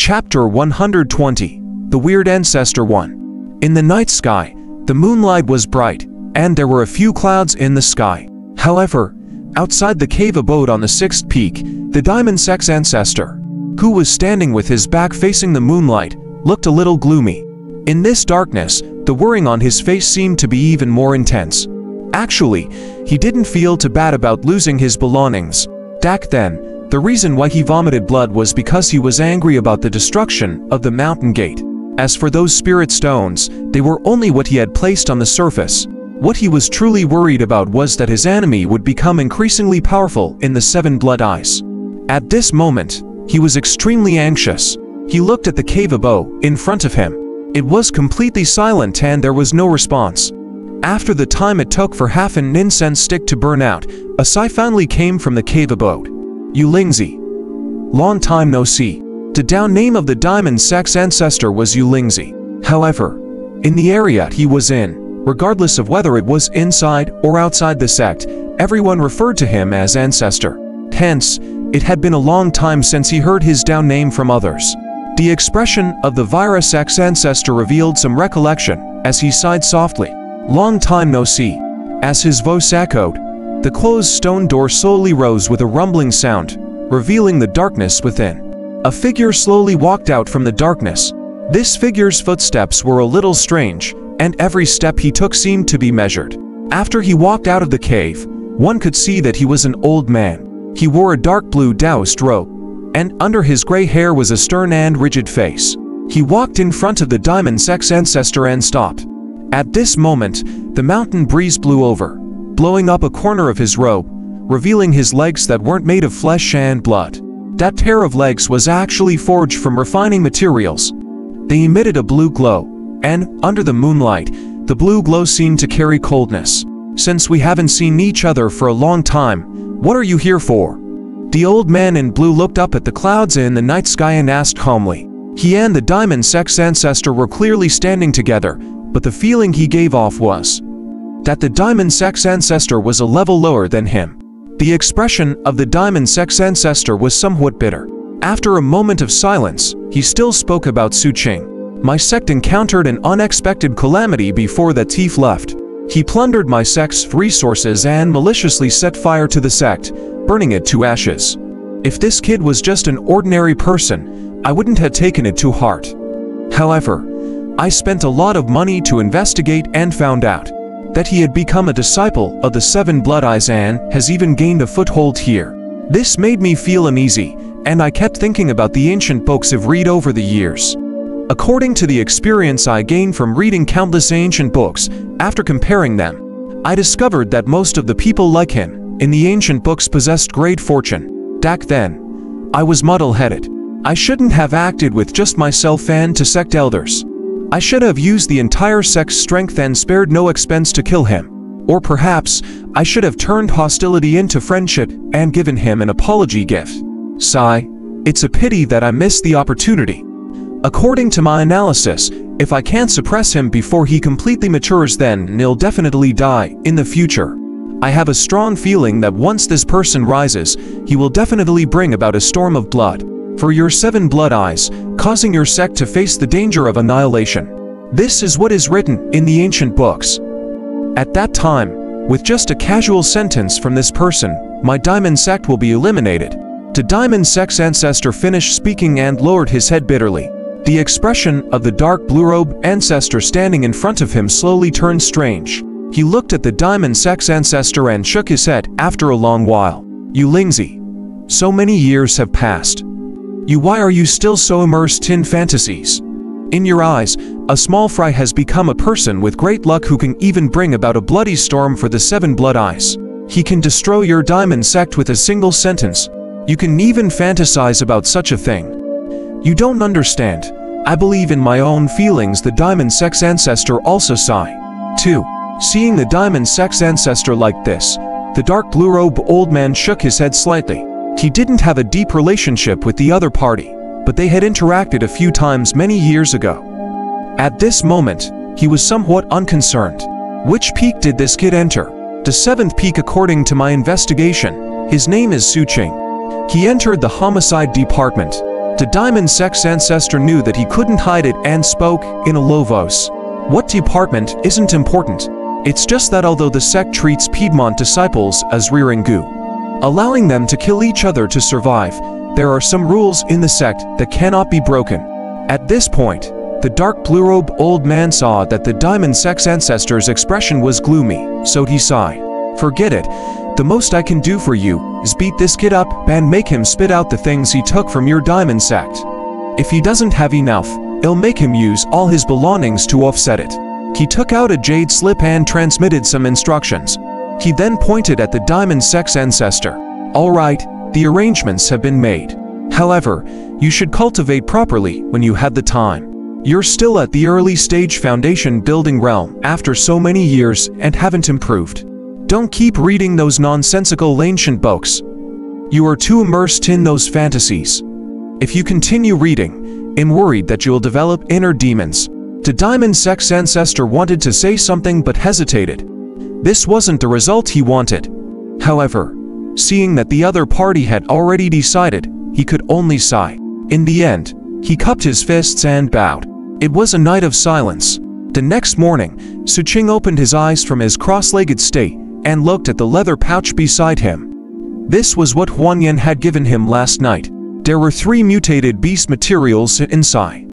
Chapter 120. The Weird Ancestor 1. In the night sky, the moonlight was bright, and there were a few clouds in the sky. However, outside the cave abode on the sixth peak, the Diamond Sex Ancestor, who was standing with his back facing the moonlight, looked a little gloomy. In this darkness, the worrying on his face seemed to be even more intense. Actually, he didn't feel too bad about losing his belongings. Back then, the reason why he vomited blood was because he was angry about the destruction of the mountain gate. As for those spirit stones, they were only what he had placed on the surface. What he was truly worried about was that his enemy would become increasingly powerful in the Seven Blood Eyes. At this moment, he was extremely anxious. He looked at the cave abode in front of him. It was completely silent and there was no response. After the time it took for half an incense stick to burn out, a sigh finally came from the cave abode. Yulingzi. Long time no see. The down name of the Diamond Sex Ancestor was Yulingzi. However, in the area he was in, regardless of whether it was inside or outside the sect, everyone referred to him as Ancestor. Hence, it had been a long time since he heard his down name from others. The expression of the Vira Sex Ancestor revealed some recollection as he sighed softly. Long time no see. As his voice echoed, the closed stone door slowly rose with a rumbling sound, revealing the darkness within. A figure slowly walked out from the darkness. This figure's footsteps were a little strange, and every step he took seemed to be measured. After he walked out of the cave, one could see that he was an old man. He wore a dark blue Taoist robe, and under his gray hair was a stern and rigid face. He walked in front of the Diamond Sex Ancestor and stopped. At this moment, the mountain breeze blew over, blowing up a corner of his robe, revealing his legs that weren't made of flesh and blood. That pair of legs was actually forged from refining materials. They emitted a blue glow, and, under the moonlight, the blue glow seemed to carry coldness. Since we haven't seen each other for a long time, what are you here for? The old man in blue looked up at the clouds in the night sky and asked calmly. He and the Diamond Sex Ancestor were clearly standing together, but the feeling he gave off was that the Diamond Sex Ancestor was a level lower than him. The expression of the Diamond Sex Ancestor was somewhat bitter. After a moment of silence, he still spoke about Xu Qing. My sect encountered an unexpected calamity before that thief left. He plundered my sect's resources and maliciously set fire to the sect, burning it to ashes. If this kid was just an ordinary person, I wouldn't have taken it to heart. However, I spent a lot of money to investigate and found out that he had become a disciple of the Seven Blood Eyes and has even gained a foothold here. This made me feel uneasy, and I kept thinking about the ancient books I've read over the years. According to the experience I gained from reading countless ancient books, after comparing them, I discovered that most of the people like him in the ancient books possessed great fortune. Back then, I was muddle-headed. I shouldn't have acted with just myself and to sect elders. I should have used the entire sect's strength and spared no expense to kill him. Or perhaps, I should have turned hostility into friendship and given him an apology gift. Sigh. It's a pity that I missed the opportunity. According to my analysis, if I can't suppress him before he completely matures, then he'll definitely die in the future. I have a strong feeling that once this person rises, he will definitely bring about a storm of blood for your Seven Blood Eyes, causing your sect to face the danger of annihilation. This is what is written in the ancient books. At that time, with just a casual sentence from this person, my Diamond Sect will be eliminated. The Diamond Sex Ancestor finished speaking and lowered his head bitterly. The expression of the dark blue-robed Ancestor standing in front of him slowly turned strange. He looked at the Diamond Sex Ancestor and shook his head after a long while. Yulingzi. So many years have passed. Why are you still so immersed in fantasies? In your eyes, a small fry has become a person with great luck who can even bring about a bloody storm for the Seven Blood Eyes. He can destroy your Diamond Sect with a single sentence. You can even fantasize about such a thing. You don't understand. I believe in my own feelings. The Diamond Sex Ancestor also sighed. 2. Seeing the Diamond Sex Ancestor like this, the dark blue-robed old man shook his head slightly. He didn't have a deep relationship with the other party, but they had interacted a few times many years ago. At this moment, he was somewhat unconcerned. Which peak did this kid enter? The 7th peak according to my investigation. His name is Xu Qing. He entered the homicide department. The diamond sex ancestor knew that he couldn't hide it and spoke in a low voice. What department isn't important. It's just that although the sect treats Piedmont disciples as rearing goo, allowing them to kill each other to survive, there are some rules in the sect that cannot be broken. At this point, the dark blue-robed old man saw that the diamond sex ancestor's expression was gloomy, so he sighed. Forget it. The most I can do for you is beat this kid up and make him spit out the things he took from your diamond sect. If he doesn't have enough, I'll make him use all his belongings to offset it. He took out a jade slip and transmitted some instructions. He then pointed at the diamond sex ancestor. All right, the arrangements have been made. However, you should cultivate properly when you have the time. You're still at the early stage foundation building realm after so many years and haven't improved. Don't keep reading those nonsensical ancient books. You are too immersed in those fantasies. If you continue reading, I'm worried that you'll develop inner demons. The diamond sex ancestor wanted to say something but hesitated. This wasn't the result he wanted. However, seeing that the other party had already decided, he could only sigh. In the end, he cupped his fists and bowed. It was a night of silence. The next morning, Xu Qing opened his eyes from his cross-legged state and looked at the leather pouch beside him. This was what Huan Yan had given him last night. There were 3 mutated beast materials inside.